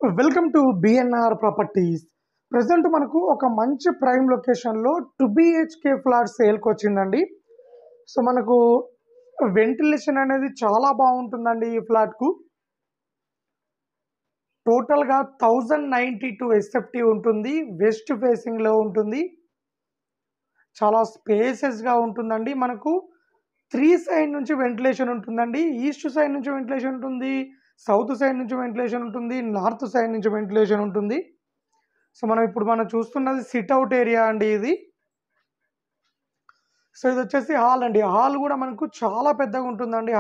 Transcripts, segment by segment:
Welcome to BNR properties. Present మనకు ఒక మంచి ప్రైమ్ లొకేషన్లో 2 BHK ఫ్లాట్ సేల్కి వచ్చిందండి. సో మనకు వెంటిలేషన్ అనేది చాలా బాగుంటుందండి ఈ ఫ్లాట్కు. టోటల్గా 1092 SFT ఉంటుంది. వెస్ట్ ఫేసింగ్లో ఉంటుంది. చాలా స్పేసెస్గా ఉంటుందండి. మనకు 3 సైడ్ నుంచి వెంటిలేషన్ ఉంటుందండి. ఈస్ట్ సైడ్ నుంచి వెంటిలేషన్ ఉంటుంది, సౌత్ సైడ్ నుంచి వెంటిలేషన్ ఉంటుంది, నార్త్ సైడ్ నుంచి వెంటిలేషన్ ఉంటుంది. సో మనం చూస్తున్నది సిట్అవుట్ ఏరియా అండి ఇది. సో ఇది వచ్చేసి హాల్ అండి. హాల్ కూడా మనకు చాలా పెద్దగా ఉంటుందండి.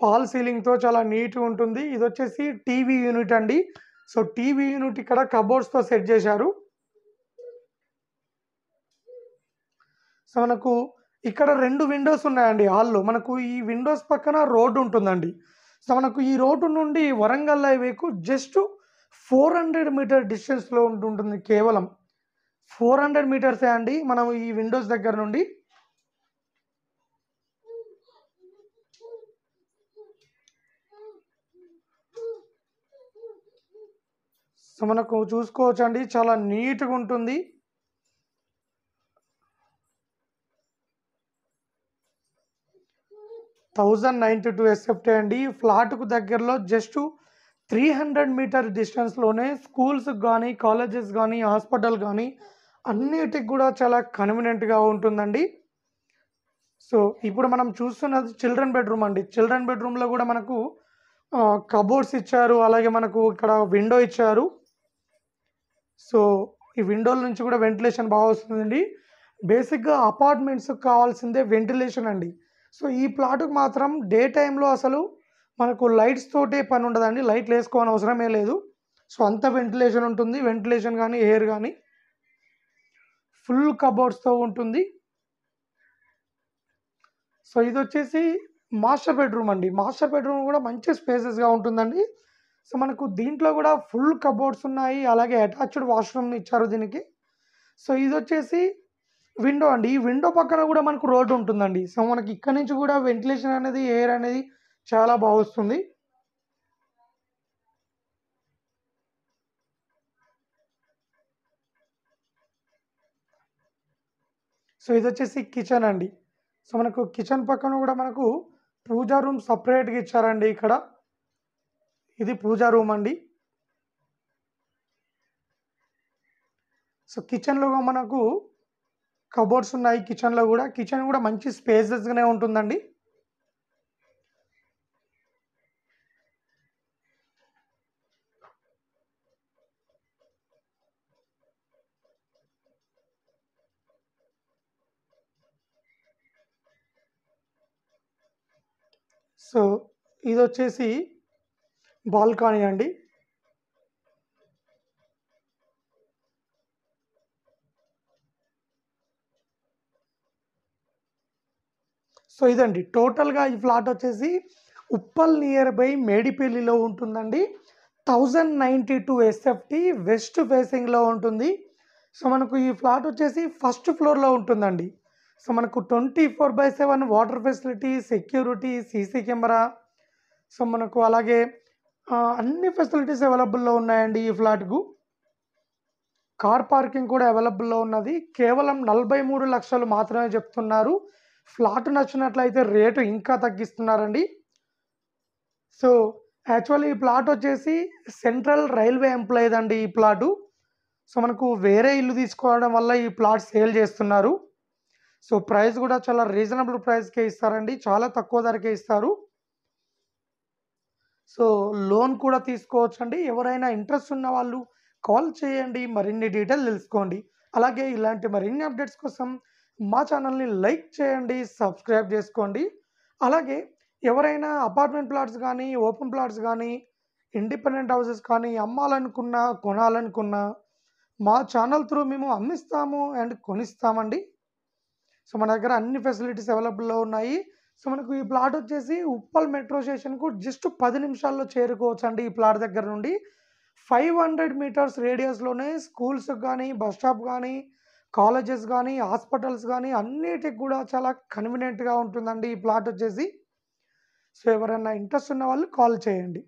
ఫాల్ సీలింగ్తో చాలా నీట్గా ఉంటుంది. ఇది వచ్చేసి టీవీ యూనిట్ అండి. సో టీవీ యూనిట్ ఇక్కడ కబోర్డ్స్తో సెట్ చేశారు. సో మనకు ఇక్కడ 2 విండోస్ ఉన్నాయండి హాల్లో. మనకు ఈ విండోస్ పక్కన రోడ్డు ఉంటుందండి. సో మనకు ఈ రోడ్డు నుండి వరంగల్ హైవేకు జస్ట్ 400 మీటర్ డిస్టెన్స్లో ఉంటుంది. కేవలం 400 మీటర్సే అండి మనం ఈ విండోస్ దగ్గర నుండి. సో మనకు చూసుకోవచ్చు అండి, చాలా నీట్గా ఉంటుంది. $1092 అండి. ఫ్లాట్కు దగ్గరలో జస్ట్ 300 మీటర్ డిస్టెన్స్లోనే స్కూల్స్ కానీ, కాలేజెస్ కానీ, హాస్పిటల్ కానీ అన్నిటికి కూడా చాలా కన్వీనియంట్గా ఉంటుందండి. సో ఇప్పుడు మనం చూస్తున్నది చిల్డ్రన్ బెడ్రూమ్ అండి. చిల్డ్రన్ బెడ్రూమ్లో కూడా మనకు కబోర్డ్స్ ఇచ్చారు, అలాగే మనకు ఇక్కడ విండో ఇచ్చారు. సో ఈ విండోల నుంచి కూడా వెంటిలేషన్ బాగా వస్తుందండి. బేసిక్గా అపార్ట్మెంట్స్కి కావాల్సిందే వెంటిలేషన్ అండి. సో ఈ ప్లాట్కు మాత్రం డే టైంలో అసలు మనకు లైట్స్ తోటే పని ఉండదండి. లైట్లు వేసుకోని అవసరమే లేదు. సో అంత వెంటిలేషన్ ఉంటుంది. వెంటిలేషన్ కానీ, ఎయిర్ కానీ ఫుల్ కబోర్డ్స్తో ఉంటుంది. సో ఇది వచ్చేసి మాస్టర్ బెడ్రూమ్ అండి. మాస్టర్ బెడ్రూమ్ కూడా మంచి స్పేసెస్గా ఉంటుందండి. సో మనకు దీంట్లో కూడా ఫుల్ కబోర్డ్స్ ఉన్నాయి, అలాగే అటాచ్డ్ వాష్రూమ్ ఇచ్చారు దీనికి. సో ఇది వచ్చేసి విండో అండి. ఈ విండో పక్కన కూడా మనకు రోడ్డు ఉంటుందండి. సో మనకి ఇక్కడ నుంచి కూడా వెంటిలేషన్ అనేది, ఎయిర్ అనేది చాలా బాగా వస్తుంది. సో ఇది వచ్చేసి కిచెన్ అండి. సో మనకు కిచెన్ పక్కన కూడా మనకు పూజా రూమ్ సపరేట్గా ఇచ్చారండి. ఇక్కడ ఇది పూజా రూమ్ అండి. సో కిచెన్లో మనకు కబోర్డ్స్ ఉన్నాయి. కిచెన్ కూడా మంచి స్పేసెస్గానే ఉంటుందండి. సో ఇది వచ్చేసి బాల్కనీ అండి. సో ఇదండి టోటల్గా ఈ ఫ్లాట్ వచ్చేసి ఉప్పల్ నియర్ బై మేడిపల్లిలో ఉంటుందండి. 1092 SFT వెస్ట్ ఫేసింగ్లో ఉంటుంది. సో మనకు ఈ ఫ్లాట్ వచ్చేసి ఫస్ట్ ఫ్లోర్లో ఉంటుందండి. సో మనకు 24/7 water facility, security, CC camera, so మనకు అలాగే అన్ని ఫెసిలిటీస్ అవైలబుల్లో ఉన్నాయండి ఈ ఫ్లాట్కు. కార్ పార్కింగ్ కూడా అవైలబుల్లో ఉన్నది. కేవలం 43 లక్షలు మాత్రమే చెప్తున్నారు. ఫ్లాట్ నచ్చినట్లయితే రేటు ఇంకా తగ్గిస్తున్నారండి. సో యాక్చువల్లీ ఈ ప్లాట్ వచ్చేసి సెంట్రల్ రైల్వే ఎంప్లాయీది అండి ఈ ప్లాటు. సో మనకు వేరే ఇల్లు తీసుకోవడం వల్ల ఈ ప్లాట్ సేల్ చేస్తున్నారు. సో ప్రైస్ కూడా చాలా రీజనబుల్ ప్రైస్కే ఇస్తారండి, చాలా తక్కువ ధరకే ఇస్తారు. సో లోన్ కూడా తీసుకోవచ్చండి. ఎవరైనా ఇంట్రెస్ట్ ఉన్న వాళ్ళు కాల్ చేయండి, మరిన్ని డీటెయిల్ తెలుసుకోండి. అలాగే ఇలాంటి మరిన్ని అప్డేట్స్ కోసం మా ఛానల్ని లైక్ చేయండి, సబ్స్క్రైబ్ చేసుకోండి. అలాగే ఎవరైనా అపార్ట్మెంట్ ప్లాట్స్ కానీ, ఓపెన్ ప్లాట్స్ కానీ, ఇండిపెండెంట్ హౌసెస్ కానీ అమ్మాలనుకున్నా, కొనాలనుకున్నా మా ఛానల్ త్రూ మేము అమ్మిస్తాము అండ్ కొనిస్తామండి. సో మన దగ్గర అన్ని ఫెసిలిటీస్ అవైలబుల్లో ఉన్నాయి. సో మనకు ఈ ప్లాట్ వచ్చేసి ఉప్పల్ మెట్రో స్టేషన్కు జస్ట్ 10 నిమిషాల్లో చేరుకోవచ్చు అండి. ఈ ప్లాట్ దగ్గర నుండి 500 మీటర్స్ రేడియస్లోనే స్కూల్స్ కానీ, బస్ స్టాప్ కానీ, కాలేజెస్ కానీ, హాస్పిటల్స్ కానీ అన్నిటికి కూడా చాలా కన్వీనియంట్గా ఉంటుందండి ఈ ప్లాట్ వచ్చేసి. సో ఎవరైనా ఇంట్రెస్ట్ ఉన్న వాళ్ళు కాల్ చేయండి.